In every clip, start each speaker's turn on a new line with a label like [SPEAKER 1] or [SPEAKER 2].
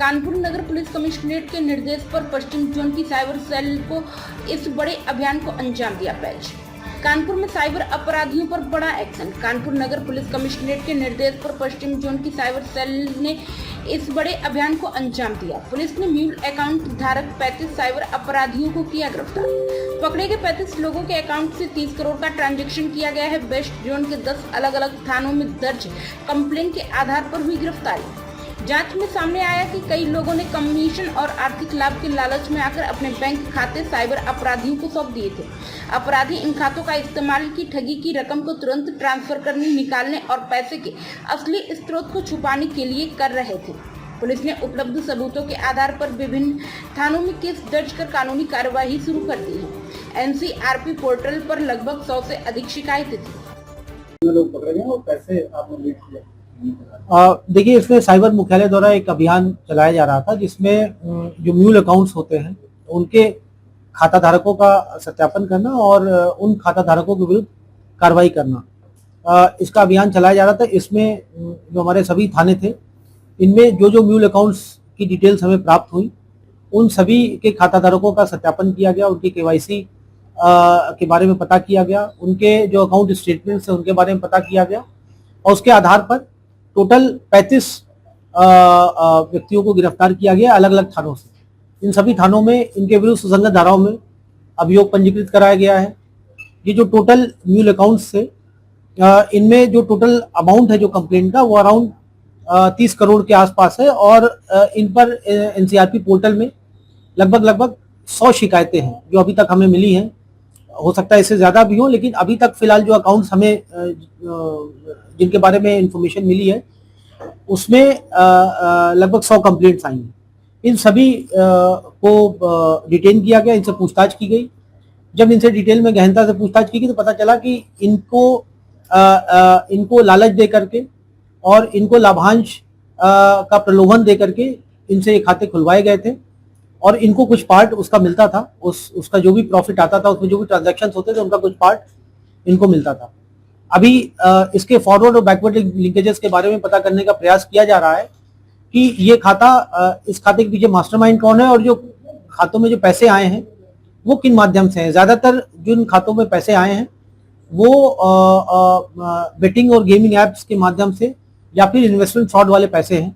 [SPEAKER 1] कानपुर नगर police commissionerate के निर्देश पर पश्चिम जोन की साइबर सेल को इस बड़े अभियान को अंजाम दिया। पेश कानपुर में साइबर अपराधियों पर बड़ा एक्शन। कानपुर नगर पुलिस कमिश्नरेट के निर्देश पर पश्चिम जोन की साइबर सेल ने इस बड़े अभियान को अंजाम दिया। पुलिस ने म्यूल अकाउंट धारक 35 साइबर अपराधियों को किया गिरफ्तार। पकड़े गए 35 लोगों के अकाउंट से 30 करोड़ का ट्रांजैक्शन किया गया है। वेस्ट जोन के 10 अलग अलग थानों में दर्ज कंप्लेंट के आधार पर हुई गिरफ्तारी। जांच में सामने आया कि कई लोगों ने कमीशन और आर्थिक लाभ के लालच में आकर अपने बैंक खाते साइबर अपराधियों को सौंप दिए थे। अपराधी इन खातों का इस्तेमाल की ठगी की रकम को तुरंत ट्रांसफर करने, निकालने और पैसे के असली स्रोत को छुपाने के लिए कर रहे थे। पुलिस ने उपलब्ध सबूतों के आधार पर विभिन्न थानों में केस दर्ज कर कानूनी कार्यवाही शुरू कर दी है। एनसीआरपी पोर्टल पर लगभग 100 से अधिक शिकायतें थी।
[SPEAKER 2] लोग पकड़े गए और पैसे आपने लीड किया।
[SPEAKER 3] देखिए, इसमें साइबर मुख्यालय द्वारा एक अभियान चलाया जा रहा था जिसमें जो म्यूल अकाउंट्स होते हैं उनके खाता धारकों का सत्यापन करना और उन खाता धारकों के विरुद्ध कार्रवाई करना। इसका अभियान चलाया जा रहा था। इसमें जो हमारे सभी थाने थे, इनमें जो म्यूल अकाउंट्स की डिटेल्स हमें प्राप्त हुई, उन सभी के खाता धारकों का सत्यापन किया गया, उनकी केवाईसी के बारे में पता किया गया, उनके जो अकाउंट स्टेटमेंट्स हैं उनके बारे में पता किया गया और उसके आधार पर टोटल 35 व्यक्तियों को गिरफ्तार किया गया अलग अलग थानों से। इन सभी थानों में इनके विरुद्ध सुसंगत धाराओं में अभियोग पंजीकृत कराया गया है। ये जो टोटल म्यूल अकाउंट्स से इनमें जो टोटल अमाउंट है जो कंप्लेंट का वो अराउंड 30 करोड़ के आसपास है और इन पर एनसीआरपी पोर्टल में लगभग 100 शिकायतें हैं जो अभी तक हमें मिली हैं। हो सकता है इससे ज़्यादा भी हो, लेकिन अभी तक फिलहाल जो अकाउंट्स हमें जिनके बारे में इंफॉर्मेशन मिली है उसमें लगभग 100 कंप्लेंट्स आई हैं। इन सभी को डिटेन किया गया, इनसे पूछताछ की गई। जब इनसे डिटेल में गहनता से पूछताछ की गई तो पता चला कि इनको लालच दे करके और इनको लाभांश का प्रलोभन दे करके इनसे ये खाते खुलवाए गए थे और इनको कुछ पार्ट उसका मिलता था। उसका जो भी प्रॉफिट आता था, उसमें जो भी ट्रांजैक्शंस होते थे उनका कुछ पार्ट इनको मिलता था। अभी इसके फॉरवर्ड और बैकवर्ड लिंकेजेस के बारे में पता करने का प्रयास किया जा रहा है कि ये खाता, इस खाते के पीछे मास्टरमाइंड कौन है और जो खातों में जो पैसे आए हैं वो किन माध्यम से हैं। ज़्यादातर जिन खातों में पैसे आए हैं वो बेटिंग और गेमिंग ऐप्स के माध्यम से या फिर इन्वेस्टमेंट फ्रॉड वाले पैसे हैं।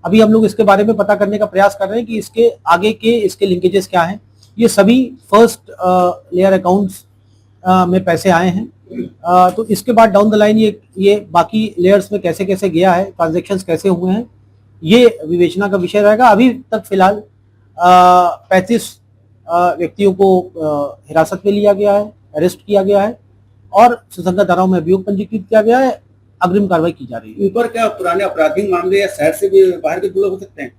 [SPEAKER 3] अभी हम लोग इसके बारे में पता करने का प्रयास कर रहे हैं कि इसके आगे के इसके लिंकेजेस क्या हैं। ये सभी फर्स्ट लेयर अकाउंट्स में पैसे आए हैं, तो इसके बाद डाउन द लाइन ये बाकी लेयर्स में कैसे कैसे गया है, ट्रांजैक्शंस कैसे हुए हैं, ये विवेचना का विषय रहेगा। अभी तक फिलहाल 35 व्यक्तियों को हिरासत में लिया गया है, अरेस्ट किया गया है और सुसंगत धाराओं में अभियोग पंजीकृत किया गया है। अग्रिम कार्रवाई की जा रही है।
[SPEAKER 2] ऊपर क्या पुराने आपराधिक मामले या शहर से भी बाहर के लोग हो सकते हैं?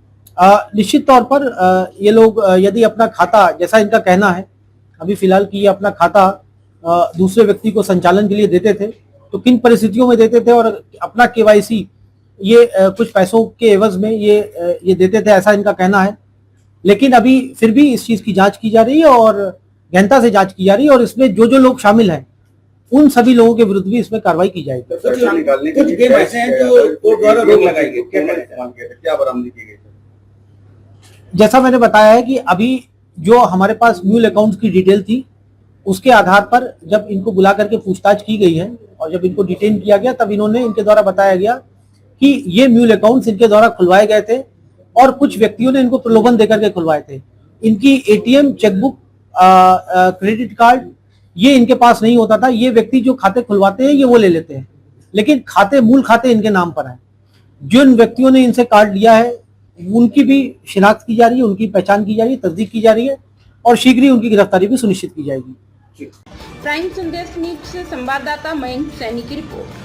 [SPEAKER 3] निश्चित तौर पर ये लोग यदि अपना खाता, जैसा इनका कहना है अभी फिलहाल कि ये अपना खाता दूसरे व्यक्ति को संचालन के लिए देते थे, तो किन परिस्थितियों में देते थे और अपना केवाईसी ये कुछ पैसों के एवज में ये देते थे, ऐसा इनका कहना है। लेकिन अभी फिर भी इस चीज की जांच की जा रही है और गहनता से जांच की जा रही है और इसमें जो लोग शामिल हैं उन सभी लोगों के विरुद्ध भी इसमें कार्रवाई की जाएगी।
[SPEAKER 2] कुछ गेम ऐसे हैं जो कोर्ट द्वारा रोक लगाई गई, क्या बरामदी की गई?
[SPEAKER 3] जैसा मैंने बताया है कि अभी जो हमारे पास म्यूल अकाउंट्स की डिटेल थी उसके आधार पर जब इनको बुला करके पूछताछ की गई है और जब इनको डिटेन किया गया तब इनके द्वारा बताया गया कि ये म्यूल अकाउंट्स इनके द्वारा खुलवाए गए थे और कुछ व्यक्तियों ने इनको प्रलोभन देकर के खुलवाए थे। इनकी एटीएम, चेकबुक, क्रेडिट कार्ड ये इनके पास नहीं होता था। ये व्यक्ति जो खाते खुलवाते हैं ये वो ले लेते हैं, लेकिन मूल खाते इनके नाम पर है। जिन व्यक्तियों ने इनसे कार्ड लिया है उनकी भी शिनाख्त की जा रही है, उनकी पहचान की जा रही है, तस्दीक की जा रही है और शीघ्र ही उनकी गिरफ्तारी भी सुनिश्चित की जाएगी।
[SPEAKER 1] प्राइम संदेश न्यूज से संवाददाता मयंक सैनी की रिपोर्ट।